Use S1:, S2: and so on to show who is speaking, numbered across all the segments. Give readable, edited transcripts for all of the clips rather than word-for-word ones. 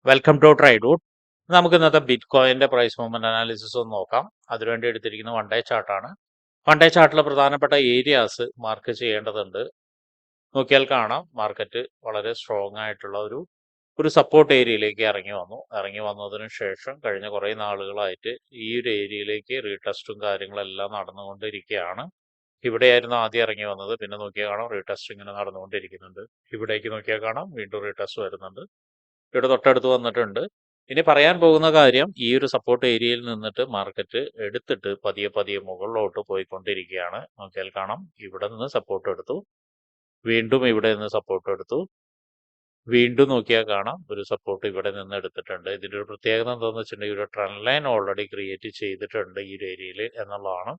S1: Welcome to ട്രൈഡൂട്ട്. നമുക്ക് ഇന്നത്തെ bit കോയിന്റെ price movement analysis ഒന്ന് നോക്കാം. അതിനുവേണ്ടി എടുത്തിരിക്കുന്ന വൺ ഡേ ചാർട്ടാണ്. വൺ ഡേ ചാർട്ടിലെ പ്രധാനപ്പെട്ട ഏരിയാസ് മാർക്ക് ചെയ്യേണ്ടതുണ്ട്. നോക്കിയാൽ കാണാം മാർക്കറ്റ് വളരെ സ്ട്രോങ് ആയിട്ടുള്ള ഒരു സപ്പോർട്ട് ഏരിയയിലേക്ക് ഇറങ്ങി വന്നതിന് ശേഷം കഴിഞ്ഞ കുറേ നാളുകളായിട്ട് ഈ ഒരു ഏരിയയിലേക്ക് റീടെസ്റ്റും കാര്യങ്ങളെല്ലാം നടന്നുകൊണ്ടിരിക്കുകയാണ്. ഇവിടെയായിരുന്നു ആദ്യം ഇറങ്ങി വന്നത്. പിന്നെ നോക്കിയാൽ കാണാം റീടെസ്റ്റ് ഇങ്ങനെ നടന്നുകൊണ്ടിരിക്കുന്നുണ്ട്. ഇവിടേക്ക് നോക്കിയാൽ കാണാം വീണ്ടും റീടെസ്റ്റ് വരുന്നുണ്ട്. ഇവിടെ തൊട്ടടുത്ത് വന്നിട്ടുണ്ട്. ഇനി പറയാൻ പോകുന്ന കാര്യം, ഈ ഒരു സപ്പോർട്ട് ഏരിയയിൽ നിന്നിട്ട് മാർക്കറ്റ് എടുത്തിട്ട് പതിയെ പതിയെ മുകളിലോട്ട് പോയിക്കൊണ്ടിരിക്കുകയാണ്. നോക്കിയാൽ കാണാം ഇവിടെ നിന്ന് സപ്പോർട്ട് എടുത്തു, വീണ്ടും ഇവിടെ നിന്ന് സപ്പോർട്ട് എടുത്തു, വീണ്ടും നോക്കിയാൽ കാണാം ഒരു സപ്പോർട്ട് ഇവിടെ നിന്ന് എടുത്തിട്ടുണ്ട്. ഇതിൻ്റെ ഒരു പ്രത്യേകത എന്താണെന്ന് വെച്ചിട്ടുണ്ടെങ്കിൽ ഒരു ട്രെൻഡ് ലൈൻ ഓൾറെഡി ക്രിയേറ്റ് ചെയ്തിട്ടുണ്ട് ഈ ഒരു ഏരിയയിൽ എന്നുള്ളതാണ്.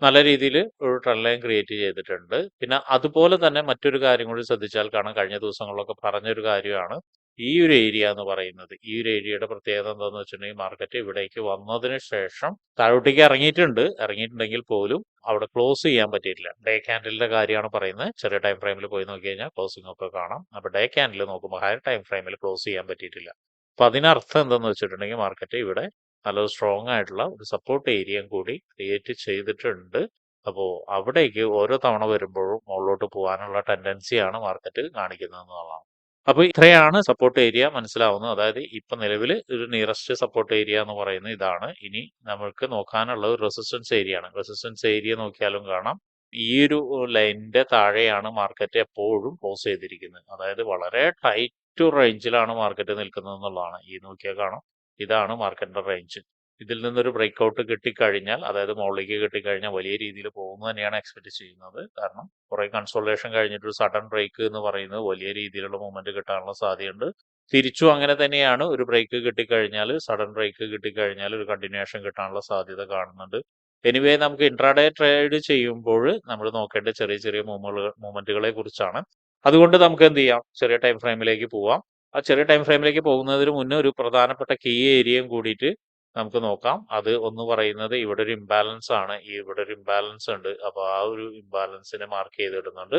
S1: നല്ല രീതിയിൽ ഒരു ട്രെൻഡ് ലൈൻ ക്രിയേറ്റ് ചെയ്തിട്ടുണ്ട്. പിന്നെ അതുപോലെ തന്നെ മറ്റൊരു കാര്യം കൂടി ശ്രദ്ധിച്ചാൽ കാണാം, കഴിഞ്ഞ ദിവസങ്ങളിലൊക്കെ പറഞ്ഞൊരു കാര്യമാണ് ഈ ഒരു ഏരിയ എന്ന് പറയുന്നത്. ഈ ഒരു ഏരിയയുടെ പ്രത്യേകത എന്താണെന്ന് വെച്ചിട്ടുണ്ടെങ്കിൽ മാർക്കറ്റ് ഇവിടേക്ക് വന്നതിന് ശേഷം താഴോട്ടേക്ക് ഇറങ്ങിയിട്ടുണ്ടെങ്കിൽ പോലും അവിടെ ക്ലോസ് ചെയ്യാൻ പറ്റിയിട്ടില്ല. ഡേ ക്യാൻഡലിന്റെ കാര്യമാണ് പറയുന്നത്. ചെറിയ ടൈം ഫ്രെയിമിൽ പോയി നോക്കി കഴിഞ്ഞാൽ ക്ലോസിംഗ് ഒക്കെ കാണാം. അപ്പോൾ ഡേ ക്യാൻഡിൽ നോക്കുമ്പോൾ ഹയർ ടൈം ഫ്രെയിമിൽ ക്ലോസ് ചെയ്യാൻ പറ്റിയിട്ടില്ല. അപ്പൊ അതിനർത്ഥം എന്താണെന്ന് വെച്ചിട്ടുണ്ടെങ്കിൽ മാർക്കറ്റ് ഇവിടെ നല്ലൊരു സ്ട്രോങ് ആയിട്ടുള്ള ഒരു സപ്പോർട്ട് ഏരിയയും കൂടി ക്രിയേറ്റ് ചെയ്തിട്ടുണ്ട്. അപ്പോൾ അവിടേക്ക് ഓരോ തവണ വരുമ്പോഴും മുകളിലോട്ട് പോകാനുള്ള ടെൻഡൻസിയാണ് മാർക്കറ്റ് കാണിക്കുന്നത് എന്നുള്ളതാണ്. അപ്പോൾ ഇത്രയാണ് സപ്പോർട്ട് ഏരിയ മനസ്സിലാവുന്നത്. അതായത് ഇപ്പൊ നിലവിൽ ഒരു നിയറസ്റ്റ് സപ്പോർട്ട് ഏരിയ എന്ന് പറയുന്നത് ഇതാണ്. ഇനി നമുക്ക് നോക്കാനുള്ള ഒരു റെസിസ്റ്റൻസ് ഏരിയ ആണ്. റെസിസ്റ്റൻസ് ഏരിയ നോക്കിയാലും കാണാം ഈ ഒരു ലൈനിന്റെ താഴെയാണ് മാർക്കറ്റ് എപ്പോഴും ക്ലോസ് ചെയ്തിരിക്കുന്നത്. അതായത് വളരെ ടൈറ്റ് റേഞ്ചിലാണ് മാർക്കറ്റ് നിൽക്കുന്നത് എന്നുള്ളതാണ്. ഈ നോക്കിയാൽ കാണാം ഇതാണ് മാർക്കറ്റിന്റെ റേഞ്ച്. ഇതിൽ നിന്നൊരു ബ്രേക്ക്ഔട്ട് കിട്ടിക്കഴിഞ്ഞാൽ, അതായത് മുകളിലേക്ക് കിട്ടിക്കഴിഞ്ഞാൽ വലിയ രീതിയിൽ പോകുന്നു തന്നെയാണ് എക്സ്പെക്ട് ചെയ്യുന്നത്. കാരണം കുറെ കൺസോൾട്ടേഷൻ കഴിഞ്ഞിട്ട് ഒരു സഡൻ ബ്രേക്ക് എന്ന് പറയുന്നത് വലിയ രീതിയിലുള്ള മൂവ്മെന്റ് കിട്ടാനുള്ള സാധ്യതയുണ്ട്. തിരിച്ചും അങ്ങനെ തന്നെയാണ്. ഒരു ബ്രേക്ക് കിട്ടിക്കഴിഞ്ഞാൽ, സഡൻ ബ്രേക്ക് കിട്ടിക്കഴിഞ്ഞാൽ ഒരു കണ്ടിന്യൂഷൻ കിട്ടാനുള്ള സാധ്യത കാണുന്നുണ്ട്. എനിവേ നമുക്ക് ഇൻട്രാഡേ ട്രേഡ് ചെയ്യുമ്പോൾ നമ്മൾ നോക്കേണ്ട ചെറിയ ചെറിയ മൂവ്മെന്റുകളെ കുറിച്ചാണ്. അതുകൊണ്ട് നമുക്ക് എന്ത് ചെയ്യാം, ചെറിയ ടൈം ഫ്രെയിമിലേക്ക് പോവാം. ആ ചെറിയ ടൈം ഫ്രെയിമിലേക്ക് പോകുന്നതിന് മുന്നേ ഒരു പ്രധാനപ്പെട്ട കീ ഏരിയയും കൂടിയിട്ട് നമുക്ക് നോക്കാം. അത് ഒന്ന് പറയുന്നത് ഇവിടെ ഒരു ഇംബാലൻസ് ആണ്. ഇവിടെ ഒരു ഇംബാലൻസ് ഉണ്ട്. അപ്പോൾ ആ ഒരു ഇംബാലൻസിനെ മാർക്ക് ചെയ്തിടുന്നുണ്ട്.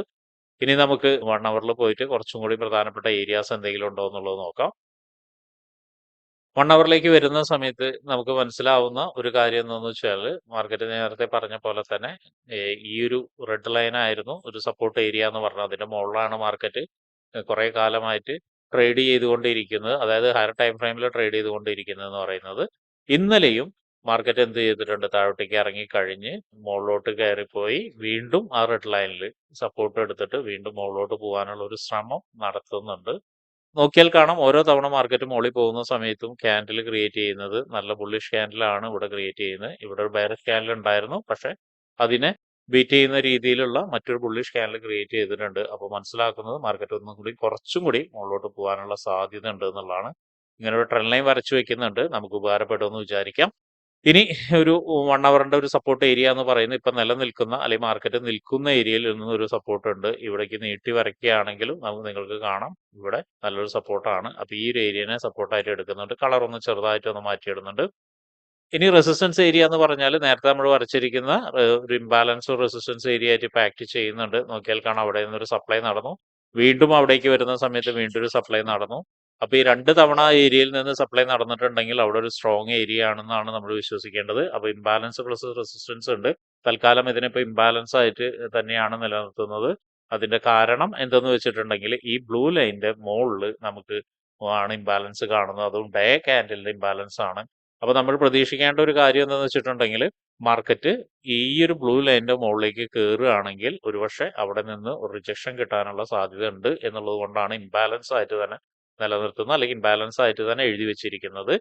S1: ഇനി നമുക്ക് 1 അവറിൽ പോയിട്ട് കുറച്ചും കൂടി പ്രധാനപ്പെട്ട ഏരിയാസ് എന്തെങ്കിലും ഉണ്ടോ എന്നുള്ളത് നോക്കാം. 1 അവറിലേക്ക് വരുന്ന സമയത്ത് നമുക്ക് മനസ്സിലാവുന്ന ഒരു കാര്യം എന്താണെന്ന് വെച്ചാൽ, മാർക്കറ്റ് നേരത്തെ പറഞ്ഞ പോലെ തന്നെ ഈ ഒരു റെഡ് ലൈൻ ആയിരുന്നു ഒരു സപ്പോർട്ട് ഏരിയ എന്ന് പറഞ്ഞത്. അതിന്റെ മുകളിലാണ് മാർക്കറ്റ് കുറെ കാലമായിട്ട് ട്രേഡ് ചെയ്തുകൊണ്ടിരിക്കുന്നത്. അതായത് ഹയർ ടൈം ഫ്രെയിമിൽ ട്രേഡ് ചെയ്തുകൊണ്ടിരിക്കുന്നത് എന്ന് പറയുന്നത്. ഇന്നലെയും മാർക്കറ്റ് എന്ത് ചെയ്തിട്ടുണ്ട്, താഴോട്ടേക്ക് ഇറങ്ങിക്കഴിഞ്ഞ് മുകളിലോട്ട് കയറിപ്പോയി വീണ്ടും ആ റെഡ് ലൈനിൽ സപ്പോർട്ട് എടുത്തിട്ട് വീണ്ടും മുകളിലോട്ട് പോകാനുള്ള ഒരു ശ്രമം നടത്തുന്നുണ്ട്. നോക്കിയാൽ കാണാം ഓരോ തവണ മാർക്കറ്റ് മുകളിൽ പോകുന്ന സമയത്തും ക്യാൻഡിൽ ക്രിയേറ്റ് ചെയ്യുന്നത് നല്ല ബുള്ളിഷ് ക്യാൻഡിലാണ് ഇവിടെ ക്രിയേറ്റ് ചെയ്യുന്നത്. ഇവിടെ ഒരു ബെയറിഷ് ക്യാൻഡിൽ ഉണ്ടായിരുന്നു, പക്ഷെ അതിനെ ബീറ്റ് ചെയ്യുന്ന രീതിയിലുള്ള മറ്റൊരു ബുള്ളിഷ് ക്യാൻഡിൽ ക്രിയേറ്റ് ചെയ്തിട്ടുണ്ട്. അപ്പോൾ മനസ്സിലാക്കുന്നത് മാർക്കറ്റ് ഒന്നും കൂടി കുറച്ചും കൂടി മുകളിലോട്ട് പോകാനുള്ള സാധ്യത ഉണ്ട് എന്നുള്ളതാണ്. ഇങ്ങനെ ഒരു ട്രെൻഡ് ലൈൻ വരച്ചു വെക്കുന്നുണ്ട്, നമുക്ക് ഉപകാരപ്പെടുമെന്ന് വിചാരിക്കാം. ഇനി ഒരു 1 അവറിന്റെ ഒരു സപ്പോർട്ട് ഏരിയ എന്ന് പറയുന്നത് ഇപ്പൊ നിലനിൽക്കുന്ന അല്ലെങ്കിൽ മാർക്കറ്റ് നിൽക്കുന്ന ഏരിയയിൽ നിന്ന് ഒരു സപ്പോർട്ട് ഉണ്ട്. ഇവിടേക്ക് നീട്ടി വരയ്ക്കുകയാണെങ്കിലും നിങ്ങൾക്ക് കാണാം ഇവിടെ നല്ലൊരു സപ്പോർട്ടാണ്. അപ്പൊ ഈ ഒരു ഏരിയനെ സപ്പോർട്ടായിട്ട് എടുക്കുന്നുണ്ട്. കളർ ഒന്ന് ചെറുതായിട്ട് ഒന്ന് മാറ്റിയിടുന്നുണ്ട്. ഇനി റെസിസ്റ്റൻസ് ഏരിയ എന്ന് പറഞ്ഞാൽ നേരത്തെ നമ്മൾ വരച്ചിരിക്കുന്ന ഒരു ഇംബാലൻസ് റെസിസ്റ്റൻസ് ഏരിയ ആയിട്ട് ഇപ്പൊ ആക്ട് ചെയ്യുന്നുണ്ട്. നോക്കിയാൽ കാണാം അവിടെ നിന്നൊരു സപ്ലൈ നടന്നു, വീണ്ടും അവിടേക്ക് വരുന്ന സമയത്ത് വീണ്ടും ഒരു സപ്ലൈ നടന്നു. അപ്പൊ ഈ 2 തവണ ആ ഏരിയയിൽ നിന്ന് സപ്ലൈ നടന്നിട്ടുണ്ടെങ്കിൽ അവിടെ ഒരു സ്ട്രോങ് ഏരിയ ആണെന്നാണ് നമ്മൾ വിശ്വസിക്കേണ്ടത്. അപ്പൊ ഇംബാലൻസ് പ്ലസ് റെസിസ്റ്റൻസ് ഉണ്ട്. തൽക്കാലം ഇതിനിപ്പോ ഇംബാലൻസ് ആയിട്ട് തന്നെയാണ് നിലനിർത്തുന്നത്. അതിന്റെ കാരണം എന്തെന്ന് വെച്ചിട്ടുണ്ടെങ്കിൽ ഈ ബ്ലൂ ലൈനിന്റെ മുകളിൽ നമുക്ക് ആണ് ഇംബാലൻസ് കാണുന്നത്. അതും ഡേ ക്യാൻഡലിന്റെ ഇംബാലൻസ് ആണ്. അപ്പൊ നമ്മൾ പ്രതീക്ഷിക്കേണ്ട ഒരു കാര്യം എന്താണെന്ന് വെച്ചിട്ടുണ്ടെങ്കിൽ മാർക്കറ്റ് ഈ ഒരു ബ്ലൂ ലൈനിന്റെ മുകളിലേക്ക് കയറുകയാണെങ്കിൽ ഒരുപക്ഷെ അവിടെ നിന്ന് ഒരു റിജക്ഷൻ കിട്ടാനുള്ള സാധ്യത ഉണ്ട് എന്നുള്ളത് കൊണ്ടാണ് ഇംബാലൻസ് ആയിട്ട് തന്നെ നിലനിർത്തുന്നത്, അല്ലെങ്കിൽ ഇംബാലൻസ് ആയിട്ട് തന്നെ എഴുതി വെച്ചിരിക്കുന്നത്.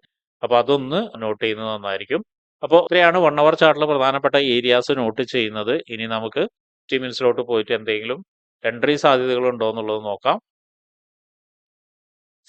S1: അപ്പൊ അതൊന്ന് നോട്ട് ചെയ്യുന്നത് നന്നായിരിക്കും. അപ്പോൾ ഇത്രയാണ് 1 അവർ ചാർട്ടിൽ പ്രധാനപ്പെട്ട ഏരിയാസ് നോട്ട് ചെയ്യുന്നത്. ഇനി നമുക്ക് 50 മിനിറ്റ്സിലോട്ട് പോയിട്ട് എന്തെങ്കിലും എൻട്രി സാധ്യതകൾ ഉണ്ടോ എന്നുള്ളത് നോക്കാം.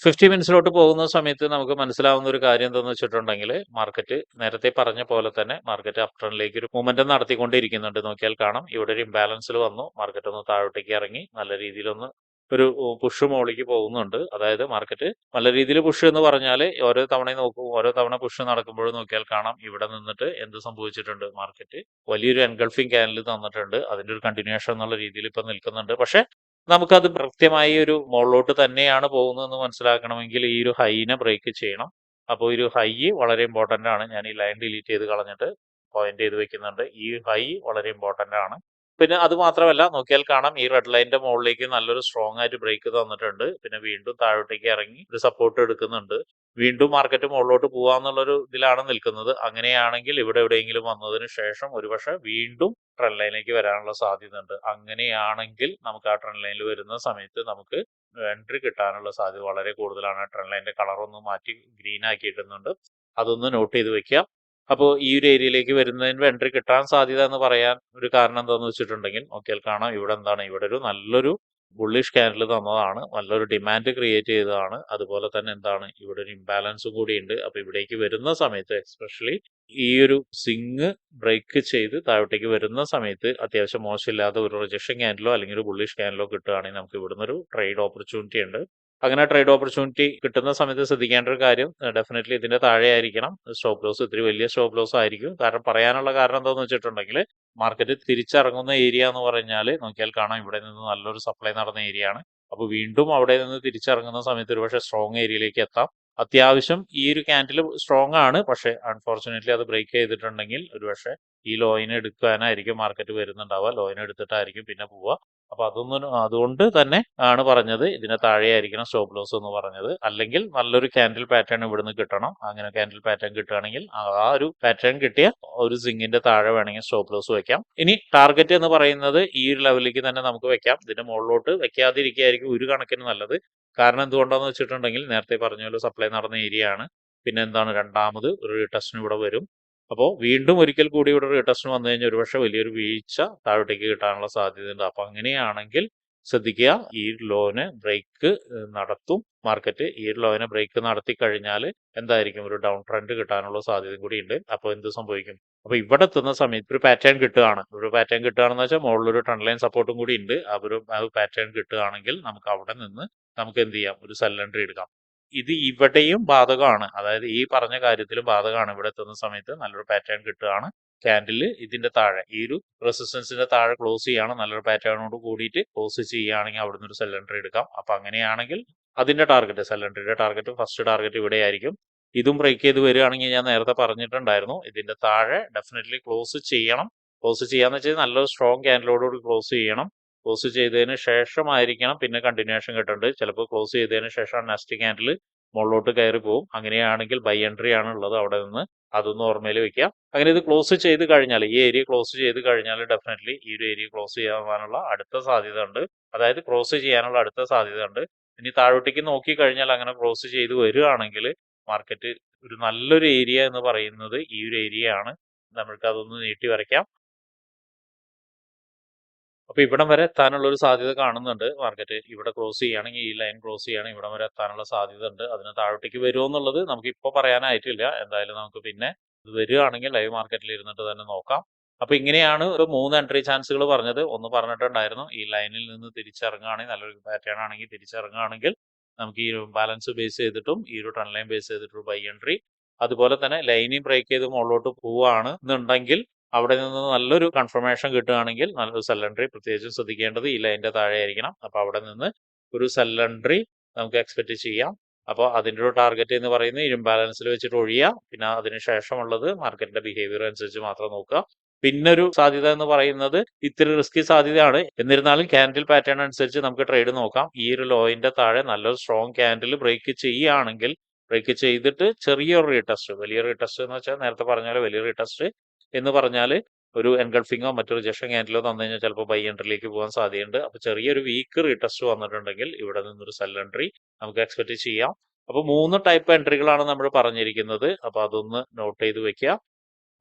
S1: 50 മിനിറ്റ്സിലോട്ട് പോകുന്ന സമയത്ത് നമുക്ക് മനസ്സിലാവുന്ന ഒരു കാര്യം എന്താണെന്ന് വെച്ചിട്ടുണ്ടെങ്കിൽ, മാർക്കറ്റ് നേരത്തെ പറഞ്ഞ പോലെ തന്നെ മാർക്കറ്റ് അപ് ട്രെൻഡിലേക്ക് ഒരു മൂവ്മെന്റ് നടത്തിക്കൊണ്ടിരിക്കുന്നുണ്ട്. നോക്കിയാൽ കാണാം ഇവിടെ ഒരു ഇംബാലൻസിൽ വന്നു, മാർക്കറ്റ് ഒന്ന് താഴോട്ടേക്ക് ഇറങ്ങി നല്ല രീതിയിലൊന്ന് ഒരു പുഷ് മുകളിലേക്ക് പോകുന്നുണ്ട്. അതായത് മാർക്കറ്റ് നല്ല രീതിയിൽ പുഷ് എന്ന് പറഞ്ഞാൽ ഓരോ തവണയും നോക്കും, ഓരോ തവണ പുഷ് നടക്കുമ്പോഴും നോക്കിയാൽ കാണാം ഇവിടെ നിന്നിട്ട് എന്ത് സംഭവിച്ചിട്ടുണ്ട്, മാർക്കറ്റ് വലിയൊരു എൻഗൾഫിംഗ് ക്യാൻഡിൽ തന്നിട്ടുണ്ട്. അതിന്റെ ഒരു കണ്ടിന്യൂഷൻ എന്നുള്ള രീതിയിൽ ഇപ്പൊ നിൽക്കുന്നുണ്ട്. പക്ഷെ നമുക്കത് കൃത്യമായി ഒരു മുകളിലോട്ട് തന്നെയാണ് പോകുന്നതെന്ന് മനസ്സിലാക്കണമെങ്കിൽ ഈ ഒരു ഹൈനെ ബ്രേക്ക് ചെയ്യണം. അപ്പോൾ ഈ ഒരു ഹൈ വളരെ ഇമ്പോർട്ടന്റ് ആണ്. ഞാൻ ഈ ലൈൻ ഡിലീറ്റ് ചെയ്ത് കളഞ്ഞിട്ട് പോയിന്റ് ചെയ്ത് വെക്കുന്നുണ്ട്. ഈ ഹൈ വളരെ ഇമ്പോർട്ടന്റ് ആണ്. പിന്നെ അത് മാത്രമല്ല, നോക്കിയാൽ കാണാം ഈ റെഡ് ലൈനിന്റെ മുകളിലേക്ക് നല്ലൊരു സ്ട്രോങ് ആയിട്ട് ബ്രേക്ക് തന്നിട്ടുണ്ട്. പിന്നെ വീണ്ടും താഴോട്ടേക്ക് ഇറങ്ങി ഒരു സപ്പോർട്ട് എടുക്കുന്നുണ്ട്. വീണ്ടും മാർക്കറ്റ് മുകളിലോട്ട് പോവാന്നുള്ളൊരു ഇതിലാണ് നിൽക്കുന്നത്. അങ്ങനെയാണെങ്കിൽ ഇവിടെ എവിടെയെങ്കിലും വന്നതിന് ശേഷം ഒരുപക്ഷെ വീണ്ടും ട്രെൻഡ് ലൈനിലേക്ക് വരാനുള്ള സാധ്യത ഉണ്ട്. അങ്ങനെയാണെങ്കിൽ നമുക്ക് ആ ട്രെൻഡ് ലൈനിൽ വരുന്ന സമയത്ത് നമുക്ക് എൻട്രി കിട്ടാനുള്ള സാധ്യത വളരെ കൂടുതലാണ്. ട്രെൻഡ് ലൈനിന്റെ കളർ ഒന്ന് മാറ്റി ഗ്രീൻ ആക്കി ഇടുന്നുണ്ട്. അതൊന്ന് നോട്ട് ചെയ്ത് വെക്കുക. അപ്പോൾ ഈ ഒരു ഏരിയയിലേക്ക് വരുന്നതിന് എൻട്രി കിട്ടാൻ സാധ്യത എന്ന് പറയാൻ ഒരു കാരണം എന്താണെന്ന് വെച്ചിട്ടുണ്ടെങ്കിൽ നോക്കിയാൽ കാണാം ഇവിടെ എന്താണ്, ഇവിടെ ഒരു നല്ലൊരു ബുള്ളിഷ് ക്യാൻഡിൽ തന്നതാണ്, നല്ലൊരു ഡിമാൻഡ് ക്രിയേറ്റ് ചെയ്തതാണ്. അതുപോലെ തന്നെ എന്താണ്, ഇവിടെ ഒരു ഇംബാലൻസും കൂടി ഉണ്ട്. അപ്പൊ ഇവിടേക്ക് വരുന്ന സമയത്ത് എസ്പെഷ്യലി ഈ ഒരു സ്വിങ് ബ്രേക്ക് ചെയ്ത് താഴോട്ടേക്ക് വരുന്ന സമയത്ത് അത്യാവശ്യം മോശമില്ലാത്ത ഒരു റിജക്ഷൻ ക്യാൻഡിലോ അല്ലെങ്കിൽ ഒരു ബുള്ളിഷ് ക്യാൻഡിലോ കിട്ടുകയാണെങ്കിൽ നമുക്ക് ഇവിടുന്ന് ഒരു ട്രേഡ് ഓപ്പർച്യൂണിറ്റി ഉണ്ട്. അങ്ങനെ ട്രേഡ് ഓപ്പർച്യൂണിറ്റി കിട്ടുന്ന സമയത്ത് ശ്രദ്ധിക്കേണ്ട ഒരു കാര്യം, ഡെഫിനറ്റ്ലി ഇതിന്റെ താഴെ ആയിരിക്കണം സ്റ്റോപ്പ് ലോസ്. ഇത്തിരി വലിയ സ്റ്റോപ്പ് ലോസ് ആയിരിക്കും. കാരണം പറയാനുള്ള കാരണം എന്താണെന്ന് വെച്ചിട്ടുണ്ടെങ്കിൽ മാർക്കറ്റ് തിരിച്ചിറങ്ങുന്ന ഏരിയ എന്ന് പറഞ്ഞാൽ നോക്കിയാൽ കാണാം ഇവിടെ നിന്ന് നല്ലൊരു സപ്ലൈ നടന്ന ഏരിയ ആണ്. അപ്പോൾ വീണ്ടും അവിടെ നിന്ന് തിരിച്ചിറങ്ങുന്ന സമയത്ത് ഒരുപക്ഷെ സ്ട്രോങ് ഏരിയയിലേക്ക് എത്താം. അത്യാവശ്യം ഈ ഒരു ക്യാൻഡിൽ സ്ട്രോങ് ആണ്, പക്ഷെ അൺഫോർച്ചുനേറ്റ്ലി അത് ബ്രേക്ക് ചെയ്തിട്ടുണ്ടെങ്കിൽ ഒരുപക്ഷെ ഈ ലോയിനെ എടുക്കാനായിരിക്കും മാർക്കറ്റ് വരുന്നുണ്ടാവുക. ലോയിനെ എടുത്തിട്ടായിരിക്കും പിന്നെ പോവുക. അപ്പൊ അതുകൊണ്ട് തന്നെ ആണ് പറഞ്ഞത് ഇതിനെ താഴെയായിരിക്കണം സ്റ്റോപ്പ് ലോസ് എന്ന് പറഞ്ഞത്. അല്ലെങ്കിൽ നല്ലൊരു ക്യാൻഡിൽ പാറ്റേൺ ഇവിടുന്ന് കിട്ടണം. അങ്ങനെ ക്യാൻഡിൽ പാറ്റേൺ കിട്ടുകയാണെങ്കിൽ ആ ഒരു പാറ്റേൺ കിട്ടിയ ഒരു സിങ്ങിന്റെ താഴെ വേണമെങ്കിൽ സ്റ്റോപ്പ് ലോസ് വെക്കാം. ഇനി ടാർഗറ്റ് എന്ന് പറയുന്നത് ഈ ഒരു ലെവലിലേക്ക് തന്നെ നമുക്ക് വെക്കാം. ഇതിന്റെ മുകളിലോട്ട് വെക്കാതിരിക്കുകയായിരിക്കും ഒരു കണക്കിന് നല്ലത്. കാരണം എന്തുകൊണ്ടാന്ന് വെച്ചിട്ടുണ്ടെങ്കിൽ നേരത്തെ പറഞ്ഞ പോലെ സപ്ലൈ നടന്ന ഏരിയ ആണ്. പിന്നെ എന്താണ്, രണ്ടാമത് ഒരു റീടെസ്റ്റിന് ഇവിടെ വരും. അപ്പോൾ വീണ്ടും ഒരിക്കൽ കൂടി ഇവിടെ റീടെസ്റ്റിന് വന്നു കഴിഞ്ഞാൽ ഒരുപക്ഷെ വലിയൊരു വീഴ്ച താഴോട്ടേക്ക് കിട്ടാനുള്ള സാധ്യതയുണ്ട്. അപ്പൊ അങ്ങനെയാണെങ്കിൽ ശ്രദ്ധിക്കുക, ഈ ലോനെ ബ്രേക്ക് നടത്തും മാർക്കറ്റ്. ഈ ലോനെ ബ്രേക്ക് നടത്തി കഴിഞ്ഞാൽ എന്തായിരിക്കും, ഒരു ഡൗൺ ട്രെൻഡ് കിട്ടാനുള്ള സാധ്യതയും കൂടി ഉണ്ട്. അപ്പോൾ എന്ത് സംഭവിക്കും, അപ്പൊ ഇവിടെ എത്തുന്ന സമയത്ത് ഒരു പാറ്റേൺ കിട്ടുകയാണ്. ഒരു പാറ്റേൺ കിട്ടുകയാണെന്ന് വെച്ചാൽ മുകളിലൊരു ട്രെൻഡ് ലൈൻ സപ്പോർട്ടും കൂടി ഉണ്ട്. ആ ഒരു പാറ്റേൺ കിട്ടുകയാണെങ്കിൽ നമുക്ക് അവിടെ നിന്ന് നമുക്ക് എന്ത് ചെയ്യാം, ഒരു സെൽ എൻട്രി എടുക്കാം. ഇത് ഇവിടെയും ബാധകമാണ്. അതായത് ഈ പറഞ്ഞ കാര്യത്തിലും ബാധകമാണ്. ഇവിടെ എത്തുന്ന സമയത്ത് നല്ലൊരു പാറ്റേൺ കിട്ടുകയാണ്. ക്യാൻഡിൽ ഇതിന്റെ താഴെ ഈ ഒരു റെസിസ്റ്റൻസിന്റെ താഴെ ക്ലോസ് ചെയ്യാണ്. നല്ലൊരു പാറ്റേണോട് കൂടിയിട്ട് ക്ലോസ് ചെയ്യുകയാണെങ്കിൽ അവിടുന്ന് ഒരു സെൽ എൻട്രി എടുക്കാം. അപ്പൊ അങ്ങനെയാണെങ്കിൽ അതിന്റെ ടാർഗറ്റ്, സെൽ എൻട്രിയുടെ ടാർഗറ്റ്, ഫസ്റ്റ് ടാർഗറ്റ് ഇവിടെ ആയിരിക്കും. ഇതും ബ്രേക്ക് ചെയ്ത് വരികയാണെങ്കിൽ ഞാൻ നേരത്തെ പറഞ്ഞിട്ടുണ്ടായിരുന്നു ഇതിന്റെ താഴെ ഡെഫിനറ്റ്ലി ക്ലോസ് ചെയ്യണം. ക്ലോസ് ചെയ്യാന്ന് വെച്ചാൽ നല്ലൊരു സ്ട്രോങ് ക്യാൻഡിലോടുകൂടി ക്ലോസ് ചെയ്യണം. ക്ലോസ് ചെയ്തതിന് ശേഷമായിരിക്കണം പിന്നെ കണ്ടിന്യൂഷൻ കിട്ടേണ്ടത്. ചിലപ്പോൾ ക്ലോസ് ചെയ്തതിന് ശേഷം നെക്സ്റ്റ് ക്യാൻഡിൽ മുകളിലോട്ട് കയറി പോകും. അങ്ങനെയാണെങ്കിൽ ബൈ എൻട്രി ആണ് ഉള്ളത് അവിടെ നിന്ന്. അതൊന്ന് ഓർമ്മയിൽ വെക്കുക. അങ്ങനെ ഇത് ക്ലോസ് ചെയ്ത് കഴിഞ്ഞാൽ, ഈ ഏരിയ ക്ലോസ് ചെയ്ത് കഴിഞ്ഞാൽ ഡെഫിനറ്റ്ലി ഈ ഒരു ഏരിയ ക്ലോസ് ചെയ്യാനുള്ള അടുത്ത സാധ്യത ഉണ്ട്. അതായത് ക്രോസ് ചെയ്യാനുള്ള അടുത്ത സാധ്യത ഉണ്ട്. ഇനി താഴോട്ടേക്ക് നോക്കി കഴിഞ്ഞാൽ അങ്ങനെ ക്രോസ് ചെയ്ത് വരികയാണെങ്കിൽ മാർക്കറ്റ് ഒരു നല്ലൊരു ഏരിയ എന്ന് പറയുന്നത് ഈ ഒരു ഏരിയ ആണ്. നമ്മൾക്ക് അതൊന്ന് നീട്ടി വരയ്ക്കാം. അപ്പൊ ഇവിടം വരെ എത്താനുള്ള ഒരു സാധ്യത കാണുന്നുണ്ട് മാർക്കറ്റ്. ഇവിടെ ക്രോസ് ചെയ്യുകയാണെങ്കിൽ, ഈ ലൈൻ ക്രോസ് ചെയ്യുകയാണെങ്കിൽ ഇവിടം വരെ എത്താനുള്ള സാധ്യത ഉണ്ട്. അതിന് താഴോട്ടേക്ക് വരുമോ എന്നുള്ളത് നമുക്ക് ഇപ്പോൾ പറയാനായിട്ടില്ല. എന്തായാലും നമുക്ക് പിന്നെ ഇത് വരികയാണെങ്കിൽ ലൈവ് മാർക്കറ്റിൽ ഇരുന്നിട്ട് തന്നെ നോക്കാം. അപ്പൊ ഇങ്ങനെയാണ് ഒരു 3 എൻട്രി ചാൻസുകൾ പറഞ്ഞത്. ഒന്ന് പറഞ്ഞിട്ടുണ്ടായിരുന്നു, ഈ ലൈനിൽ നിന്ന് തിരിച്ചിറങ്ങുകയാണെങ്കിൽ, നല്ലൊരു പാറ്റേൺ ആണെങ്കിൽ തിരിച്ചിറങ്ങുകയാണെങ്കിൽ നമുക്ക് ഈ ബാലൻസ് ബേസ് ചെയ്തിട്ടും ഈ ഒരു ട്രെൻഡ് ലൈൻ ബേസ് ചെയ്തിട്ടൊരു ബൈ എൻട്രി, അതുപോലെ തന്നെ ലൈനിൽ ബ്രേക്ക് ചെയ്ത് മുകളിലോട്ട് പോവുകയാണ് എന്നുണ്ടെങ്കിൽ അവിടെ നിന്ന് നല്ലൊരു കൺഫർമേഷൻ കിട്ടുകയാണെങ്കിൽ നല്ലൊരു സെൽ എൻട്രി. പ്രത്യേകിച്ചും ശ്രദ്ധിക്കേണ്ടത് ഈ ലൈനിന്റെ താഴെ ആയിരിക്കണം. അപ്പൊ അവിടെ നിന്ന് ഒരു സെൽ എൻട്രി നമുക്ക് എക്സ്പെക്ട് ചെയ്യാം. അപ്പോൾ അതിന്റെ ഒരു ടാർഗറ്റ് എന്ന് പറയുന്നത് ഇംബാലൻസിൽ വെച്ചിട്ട് ഒഴിയാം. പിന്നെ അതിനുശേഷമുള്ളത് മാർക്കറ്റിന്റെ ബിഹേവിയർ അനുസരിച്ച് മാത്രം നോക്കുക. പിന്നെ ഒരു സാധ്യത എന്ന് പറയുന്നത് ഇത്തിരി റിസ്കി സാധ്യതയാണ്. എന്നിരുന്നാലും ക്യാൻഡിൽ പാറ്റേൺ അനുസരിച്ച് നമുക്ക് ട്രേഡ് നോക്കാം. ഈ ഒരു ലോയിന്റെ താഴെ നല്ലൊരു സ്ട്രോങ് ക്യാൻഡിൽ ബ്രേക്ക് ചെയ്യുകയാണെങ്കിൽ, ബ്രേക്ക് ചെയ്തിട്ട് ചെറിയൊരു റീടെസ്റ്റ്, വലിയ റീടെസ്റ്റ് എന്ന് വെച്ചാൽ നേരത്തെ പറഞ്ഞ പോലെ വലിയ റീടെസ്റ്റ് എന്ന് പറഞ്ഞാൽ ഒരു എൻഗൾഫിങ്ങോ മറ്റൊരു റിജക്ഷൻ ക്യാൻഡിലോ തന്നു കഴിഞ്ഞാൽ ചിലപ്പോൾ ബൈ എൻട്രിയിലേക്ക് പോകാൻ സാധ്യതയുണ്ട്. അപ്പൊ ചെറിയൊരു വീക്ക് റീടെസ്റ്റ് വന്നിട്ടുണ്ടെങ്കിൽ ഇവിടെ നിന്നൊരു സെൽ എൻട്രി നമുക്ക് എക്സ്പെക്ട് ചെയ്യാം. അപ്പൊ 3 ടൈപ്പ് എൻട്രികളാണ് നമ്മൾ പറഞ്ഞിരിക്കുന്നത്. അപ്പൊ അതൊന്ന് നോട്ട് ചെയ്ത് വെക്കുക.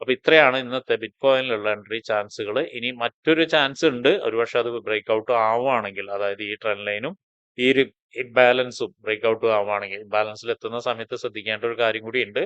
S1: അപ്പൊ ഇത്രയാണ് ഇന്നത്തെ ബിറ്റ് കോയിനിലുള്ള എൻട്രി ചാൻസുകൾ. ഇനി മറ്റൊരു ചാൻസ് ഉണ്ട്, ഒരുപക്ഷെ അത് ബ്രേക്ക് ഔട്ട് ആവുകയാണെങ്കിൽ, അതായത് ഈ ട്രെൻഡ് ലൈനും ഈ ഒരു ഇംബാലൻസും ബ്രേക്ക് ഔട്ട് ആവുകയാണെങ്കിൽ, ഇംബാലൻസിൽ എത്തുന്ന സമയത്ത് ശ്രദ്ധിക്കേണ്ട ഒരു കാര്യം കൂടി ഉണ്ട്.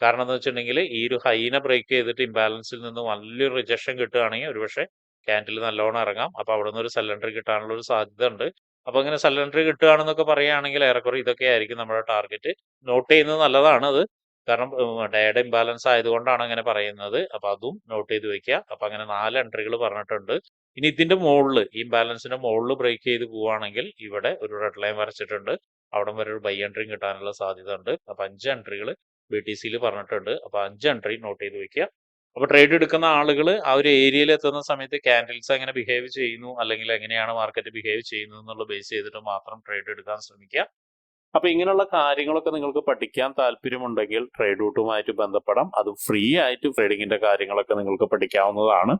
S1: കാരണം എന്ന് വെച്ചിട്ടുണ്ടെങ്കിൽ ഈ ഒരു ഹൈനെ ബ്രേക്ക് ചെയ്തിട്ട് ഇംബാലൻസിൽ നിന്ന് വലിയൊരു റിജക്ഷൻ കിട്ടുകയാണെങ്കിൽ ഒരുപക്ഷെ ക്യാൻഡിൽ നല്ലോണം ഇറങ്ങാം. അപ്പൊ അവിടെ നിന്ന് ഒരു സെൽ എൻട്രി കിട്ടാനുള്ള ഒരു സാധ്യത ഉണ്ട്. അപ്പൊ അങ്ങനെ സെൽ എൻട്രി കിട്ടുകയാണെന്നൊക്കെ പറയുകയാണെങ്കിൽ ഏറെക്കുറെ ഇതൊക്കെ ആയിരിക്കും നമ്മുടെ ടാർഗറ്റ്. നോട്ട് ചെയ്യുന്നത് നല്ലതാണ് അത്. കാരണം ഡേയുടെ ഇംബാലൻസ് ആയതുകൊണ്ടാണ് അങ്ങനെ പറയുന്നത്. അപ്പൊ അതും നോട്ട് ചെയ്ത് വെക്കുക. അപ്പൊ അങ്ങനെ 4 എൻട്രികൾ പറഞ്ഞിട്ടുണ്ട്. ഇനി ഇതിന്റെ മുകളിൽ ഈ ബാലൻസിന്റെ മുകളിൽ ബ്രേക്ക് ചെയ്ത് പോവുകയാണെങ്കിൽ ഇവിടെ ഒരു റെഡ് ലൈൻ വരച്ചിട്ടുണ്ട്. അവിടം വരെ ഒരു ബൈ എൻട്രിയും കിട്ടാനുള്ള സാധ്യത ഉണ്ട്. അപ്പൊ 5 എൻട്രികൾ BTC പറഞ്ഞിട്ടുണ്ട്. അപ്പൊ 5 എൻട്രി നോട്ട് ചെയ്ത് വെക്കുക. അപ്പൊ ട്രേഡ് എടുക്കുന്ന ആളുകൾ ആ ഒരു ഏരിയയിൽ എത്തുന്ന സമയത്ത് ക്യാൻഡിൽസ് എങ്ങനെ ബിഹേവ് ചെയ്യുന്നു അല്ലെങ്കിൽ എങ്ങനെയാണ് മാർക്കറ്റ് ബിഹേവ് ചെയ്യുന്നത് എന്നുള്ള ബേസ് ചെയ്തിട്ട് മാത്രം ട്രേഡ് എടുക്കാൻ ശ്രമിക്കുക. അപ്പൊ ഇങ്ങനെയുള്ള കാര്യങ്ങളൊക്കെ നിങ്ങൾക്ക് പഠിക്കാൻ താല്പര്യമുണ്ടെങ്കിൽ ട്രേഡ് റൂട്ടുമായിട്ട് ബന്ധപ്പെടാം. അത് ഫ്രീ ആയിട്ട് ട്രേഡിങ്ങിന്റെ കാര്യങ്ങളൊക്കെ നിങ്ങൾക്ക് പഠിക്കാവുന്നതാണ്.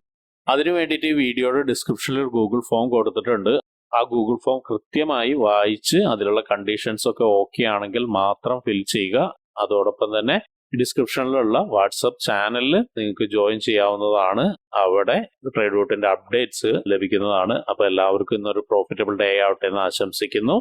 S1: അതിനു വേണ്ടിയിട്ട് ഈ വീഡിയോയുടെ ഡിസ്ക്രിപ്ഷനിൽ ഒരു ഗൂഗിൾ ഫോം കൊടുത്തിട്ടുണ്ട്. ആ ഗൂഗിൾ ഫോം കൃത്യമായി വായിച്ച് അതിലുള്ള കണ്ടീഷൻസ് ഒക്കെ ഓക്കെ ആണെങ്കിൽ മാത്രം ഫിൽ ചെയ്യുക. അതോടൊപ്പം തന്നെ ഡിസ്ക്രിപ്ഷനിലുള്ള വാട്സപ്പ് ചാനലിൽ നിങ്ങൾക്ക് ജോയിൻ ചെയ്യാവുന്നതാണ്. അവിടെ ട്രേഡ് റൂട്ടിന്റെ അപ്ഡേറ്റ്സ് ലഭിക്കുന്നതാണ്. അപ്പൊ എല്ലാവർക്കും ഇന്നൊരു പ്രോഫിറ്റബിൾ ഡേ ആവട്ടെ എന്ന് ആശംസിക്കുന്നു.